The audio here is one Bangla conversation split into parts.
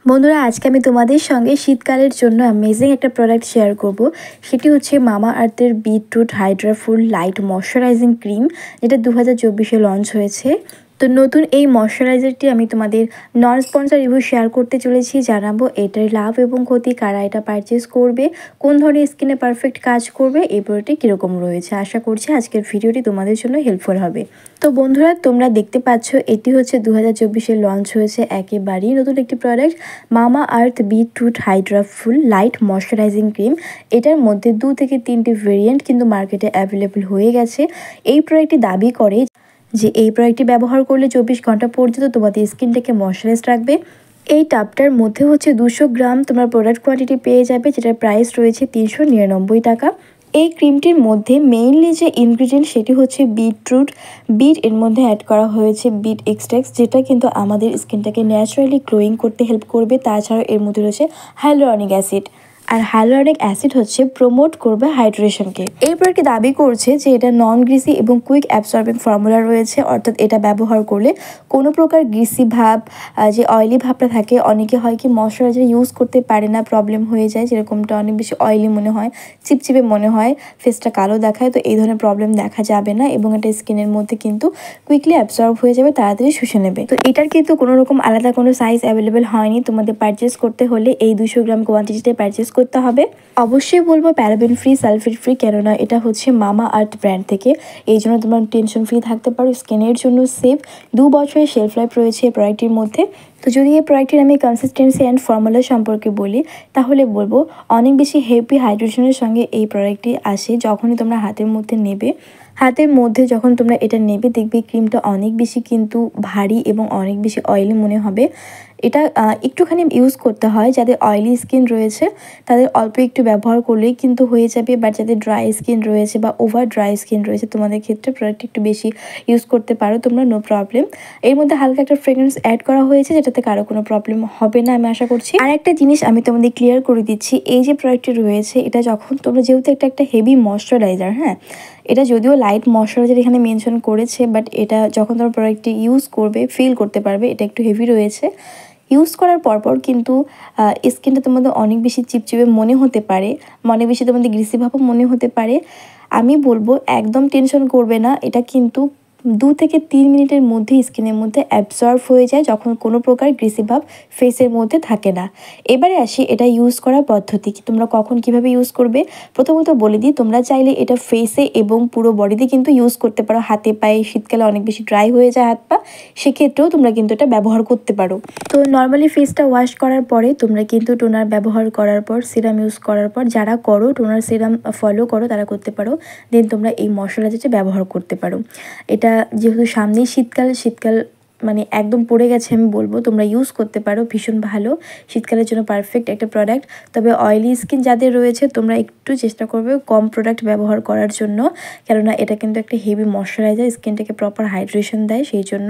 বন্ধুরা, আজকে আমি তোমাদের সঙ্গে শীতকালের জন্য অ্যামেজিং একটা প্রোডাক্ট শেয়ার করব। সেটি হচ্ছে মামা আর্থের বিটরুট হাইড্রা ফুল লাইট ময়শ্চারাইজিং ক্রিম, যেটা 2024-এ লঞ্চ হয়েছে। তো নতুন এই ময়শ্চারাইজারটি আমি তোমাদের নন স্পন্সর রিভিউ শেয়ার করতে চলেছি। জানাবো এটার লাভ এবং ক্ষতি, কারা এটা পারচেস করবে, কোন ধরনের স্কিনে পারফেক্ট কাজ করবে, এই প্রোডাক্টটি কীরকম রয়েছে। আশা করছি আজকের ভিডিওটি তোমাদের জন্য হেল্পফুল হবে। তো বন্ধুরা, তোমরা দেখতে পাচ্ছ এটি হচ্ছে 2024-এ লঞ্চ হয়েছে একেবারেই নতুন একটি প্রোডাক্ট, মামা আর্থ বিটরুট হাইড্রা ফুল লাইট ময়শ্চারাইজিং ক্রিম। এটার মধ্যে 2 থেকে 3টি ভেরিয়েন্ট কিন্তু মার্কেটে অ্যাভেলেবল হয়ে গেছে। এই প্রোডাক্টটি দাবি করে যে এই প্রোডাক্টটি ব্যবহার করলে 24 ঘন্টা পর্যন্ত তোমাদের স্কিনটাকে ময়শ্চারাইজ রাখবে। এই টাবটার মধ্যে হচ্ছে 200 গ্রাম তোমার প্রোডাক্ট কোয়ান্টিটি পেয়ে যাবে, যেটার প্রাইস রয়েছে 399 টাকা। এই ক্রিমটির মধ্যে মেইনলি যে ইনগ্রিডিয়েন্ট সেটি হচ্ছে বিটরুট। এর মধ্যে অ্যাড করা হয়েছে বিট এক্সট্রাক্ট, যেটা কিন্তু আমাদের স্কিনটাকে ন্যাচারালি গ্লোয়িং করতে হেল্প করবে। তাছাড়াও এর মধ্যে রয়েছে হাইলোরনিক অ্যাসিড, আর হাইলোরনিক অ্যাসিড হচ্ছে প্রমোট করবে হাইড্রেশনকে। এই প্রোডাক্টটি দাবি করছে যে এটা নন গ্রিসি এবং কুইক অ্যাবসর্বিং ফর্মুলা রয়েছে, অর্থাৎ এটা ব্যবহার করলে কোনো প্রকার গ্রিসি ভাব, যে অয়েলি ভাবটা থাকে, অনেকে হয় কি ময়শ্চারাইজার ইউজ করতে পারে না, প্রবলেম হয়ে যায়, যেরকমটা অনেক বেশি অয়েলি মনে হয়, চিপচিপে মনে হয়, ফেসটা কালো দেখায়। তো এই ধরনের প্রবলেম দেখা যাবে না এবং এটা স্কিনের মধ্যে কিন্তু কুইকলি অ্যাবসর্ব হয়ে যাবে, তাড়াতাড়ি শুষে নেবে। তো এটার কিন্তু কোনো রকম আলাদা কোনো সাইজ অ্যাভেলেবেল হয়নি। তোমাদের পারচেস করতে হলে এই 200 গ্রাম কোয়ান্টিটিতে পারচেস করতে হবে। অবশ্যই বলবো প্যারাবেন ফ্রি, সালফেট ফ্রি, কেননা এটা হচ্ছে মামা আর্থ ব্র্যান্ড থেকে। এই জন্য তোমরা টেনশন ফ্রি থাকতে পারো, স্কিনের জন্য সেফ। 2 বছরের শেলফ লাইফ রয়েছে এই প্রোডাক্টটির মধ্যে। তো যদি এই প্রোডাক্টের আমি কনসিস্টেন্সি অ্যান্ড ফর্মুলা সম্পর্কে বলি, তাহলে বলবো অনেক বেশি হেভি হাইড্রেশনের সঙ্গে এই প্রোডাক্টটি আসে। যখনই তোমরা হাতের মধ্যে নেবে, যখন তোমরা এটা নেবে, দেখবে ক্রিমটা অনেক বেশি কিন্তু ভারী এবং অনেক বেশি অয়েলি মনে হবে। এটা একটুখানি ইউজ করতে হয়, যাদের অয়েলি স্কিন রয়েছে তাদের অল্প একটু ব্যবহার করলেই কিন্তু হয়ে যাবে। বাট যাদের ড্রাই স্কিন রয়েছে বা ওভার ড্রাই স্কিন রয়েছে, তোমাদের ক্ষেত্রে প্রোডাক্ট একটু বেশি ইউজ করতে পারো তোমরা, নো প্রবলেম। এর মধ্যে হালকা একটা ফ্রেগ্রেন্স অ্যাড করা হয়েছে, যেটাতে কারো কোনো প্রবলেম হবে না আমি আশা করছি। আর একটা জিনিস আমি তোমাদের ক্লিয়ার করে দিচ্ছি, এই যে প্রোডাক্টটি রয়েছে এটা যখন তোমরা, যেহেতু একটা হেভি ময়শ্চারাইজার, হ্যাঁ, এটা যদিও লাইট ময়শ্চারাইজার এখানে মেনশন করেছে, বাট এটা যখন তোমরা প্রোডাক্টটি ইউজ করবে ফিল করতে পারবে এটা একটু হেভি রয়েছে। ইউজ করার পরপর কিন্তু স্কিনটা তোমাদের অনেক বেশি চিপচিপে মনে হতে পারে, মনে বেশি তোমাদের গ্রিসি ভাবও মনে হতে পারে। আমি বলবো একদম টেনশন করবে না, এটা কিন্তু 2 থেকে 3 মিনিটের মধ্যে স্কিনের মধ্যে অ্যাবজর্ব হয়ে যায়, যখন কোনো প্রকার গ্রিসি ভাব ফেসের মধ্যে থাকে না। এবারে আসি এটা ইউজ করার পদ্ধতি, তোমরা কখন কিভাবে ইউজ করবে। প্রথমত বলে দিই, তোমরা চাইলে এটা ফেসে এবং পুরো বডিতে কিন্তু ইউজ করতে পারো। হাতে পায়ে শীতকালে অনেক বেশি ড্রাই হয়ে যায় হাত পা, সেক্ষেত্রেও তোমরা কিন্তু এটা ব্যবহার করতে পারো। তো নর্মালি ফেসটা ওয়াশ করার পরে তোমরা কিন্তু টোনার ব্যবহার করার পর, সিরাম ইউজ করার পর, যারা করো টোনার সিরাম ফলো করো তারা করতে পারো, দেন তোমরা এই ময়শ্চারাইজারটা ব্যবহার করতে পারো। এটা যেহেতু সামনেই শীতকাল মানে একদম পড়ে গেছে, আমি বলবো তোমরা ইউজ করতে পারো, ভীষণ ভালো, শীতকালের জন্য পারফেক্ট একটা প্রোডাক্ট। তবে অয়েলি স্কিন যাদের রয়েছে তোমরা একটু চেষ্টা করবে কম প্রোডাক্ট ব্যবহার করার জন্য, কেননা এটা কিন্তু একটা হেভি ময়শ্চারাইজার, স্কিনটাকে প্রপার হাইড্রেশন দেয়, সেই জন্য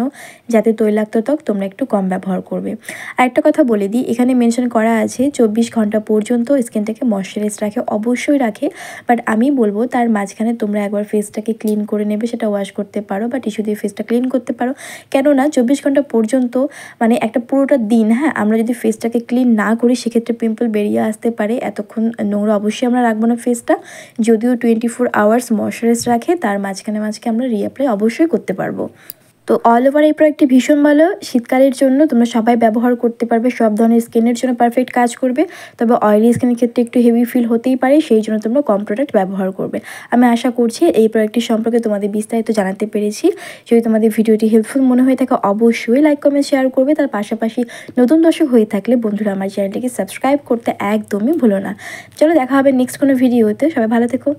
যাতে তৈলাক্ত ত্বক তোমরা একটু কম ব্যবহার করবে। আর একটা কথা বলে দিই, এখানে মেনশন করা আছে 24 ঘন্টা পর্যন্ত স্কিনটাকে ময়শ্চারাইজ রাখে, অবশ্যই রাখে। বাট আমি বলবো তার মাঝখানে তোমরা একবার ফেসটাকে ক্লিন করে নেবে, সেটা ওয়াশ করতে পারো বা টিস্যু দিয়ে ফেসটা ক্লিন করতে পারো। কেননা 24 ঘন্টা পর্যন্ত মানে একটা পুরোটা দিন, হ্যাঁ, আমরা যদি ফেসটাকে ক্লিন না করি সেক্ষেত্রে পিম্পল বেরিয়ে আসতে পারে। এতক্ষণ নোংরা অবশ্যই আমরা রাখবো না ফেসটা, যদিও 24 আওয়ার্স ময়শ্চারাইজ রাখে, তার মাঝখানে আমরা রিঅ্যাপ্লাই অবশ্যই করতে পারবো। তো অল ওভার এই প্রোডাক্টটি ভীষণ ভালো, শীতকালের জন্য তোমরা সবাই ব্যবহার করতে পারবে, সব ধরনের স্কিনের জন্য পারফেক্ট কাজ করবে। তবে অয়েলি স্কিনের ক্ষেত্রে একটু হেভি ফিল হতেই পারে, সেই জন্য তোমরা কম প্রোডাক্ট ব্যবহার করবে। আমি আশা করছি এই প্রোডাক্টটি সম্পর্কে তোমাদের বিস্তারিত জানাতে পেরেছি। যদি তোমাদের ভিডিওটি হেল্পফুল মনে হয়ে থাকে অবশ্যই লাইক কমেন্ট শেয়ার করবে। তার পাশাপাশি নতুন দর্শক হয়ে থাকলে বন্ধুরা আমার চ্যানেলটিকে সাবস্ক্রাইব করতে একদমই ভুলো না। চলো দেখা হবে নেক্সট কোনো ভিডিওতে, সবাই ভালো থেকো।